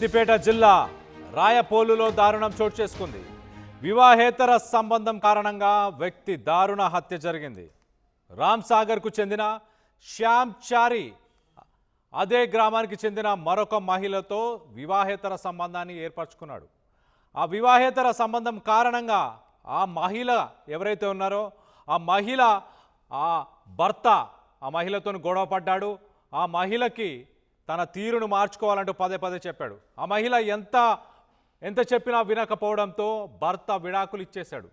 సిద్దిపేట జిల్లా రాయపోలులో దారుణం చోటు చేసుకుంది. వివాహేతర సంబంధం కారణంగా వ్యక్తి దారుణ హత్య జరిగింది. రామ్ సాగర్కు చెందిన శ్యామ్ చారి అదే గ్రామానికి చెందిన మరొక మహిళతో వివాహేతర సంబంధాన్ని ఏర్పరచుకున్నాడు. ఆ వివాహేతర సంబంధం కారణంగా ఆ మహిళ ఎవరైతే ఉన్నారో ఆ మహిళ ఆ భర్త ఆ మహిళతో గొడవ పడ్డాడు. ఆ మహిళకి తన తీరును మార్చుకోవాలంటూ పదే పదే చెప్పాడు. ఆ మహిళ ఎంత చెప్పినా వినకపోవడంతో భర్త విడాకులు ఇచ్చేశాడు.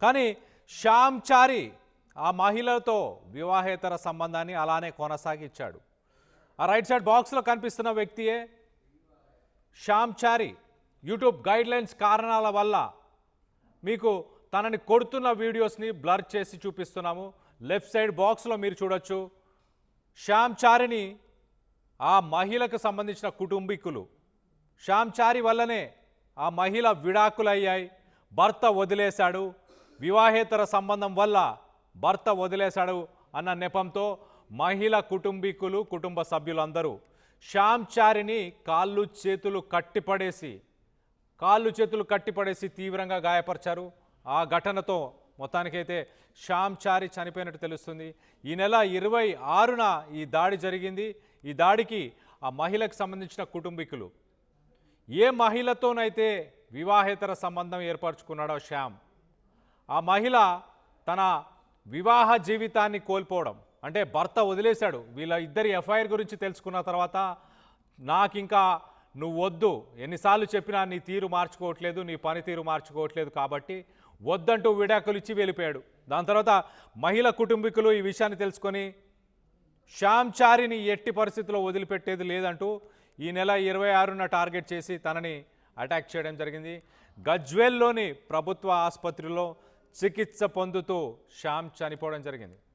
కానీ శ్యామ్ చారి ఆ మహిళతో వివాహేతర సంబంధాన్ని అలానే కొనసాగించాడు. ఆ రైట్ సైడ్ బాక్స్లో కనిపిస్తున్న వ్యక్తియే శ్యామ్ చారి. యూట్యూబ్ గైడ్లైన్స్ కారణాల వల్ల మీకు తనని కొడుతున్న వీడియోస్ని బ్లర్ చేసి చూపిస్తున్నాము. లెఫ్ట్ సైడ్ బాక్స్లో మీరు చూడొచ్చు. శ్యామ్ చారిని ఆ మహిళకు సంబంధించిన కుటుంబీకులు శ్యామ్ చారి వల్లనే ఆ మహిళ విడాకులయ్యాయి, భర్త వదిలేశాడు, వివాహేతర సంబంధం వల్ల భర్త వదిలేశాడు అన్న నెపంతో మహిళ కుటుంబీకులు కుటుంబ సభ్యులందరూ శ్యామ్ చారిని కాళ్ళు చేతులు కట్టిపడేసి తీవ్రంగా గాయపరిచారు. ఆ ఘటనతో మొత్తానికైతే శ్యామ్ చారి చనిపోయినట్టు తెలుస్తుంది. ఈ నెల 26న ఈ దాడి జరిగింది. ఈ దాడికి ఆ మహిళకు సంబంధించిన కుటుంబీకులు ఏ మహిళతోనైతే వివాహేతర సంబంధం ఏర్పరచుకున్నాడో శ్యామ్, ఆ మహిళ తన వివాహ జీవితాన్ని కోల్పోవడం, అంటే భర్త వదిలేశాడు. వీళ్ళ ఇద్దరి ఎఫ్ఐఆర్ గురించి తెలుసుకున్న తర్వాత నాకింకా నువ్వు వద్దు, ఎన్నిసార్లు చెప్పినా నీ తీరు మార్చుకోవట్లేదు, నీ పనితీరు మార్చుకోవట్లేదు కాబట్టి వద్దంటూ విడాకులు ఇచ్చి వెళ్ళిపోయాడు. దాని తర్వాత మహిళ కుటుంబీకులు ఈ విషయాన్ని తెలుసుకొని శ్యామ్ చారిని ఎట్టి పరిస్థితుల్లో వదిలిపెట్టేది లేదంటూ ఈ నెల 26న టార్గెట్ చేసి తనని అటాక్ చేయడం జరిగింది. గజ్వేల్లోని ప్రభుత్వ ఆసుపత్రిలో చికిత్స పొందుతూ శ్యామ్ చనిపోవడం జరిగింది.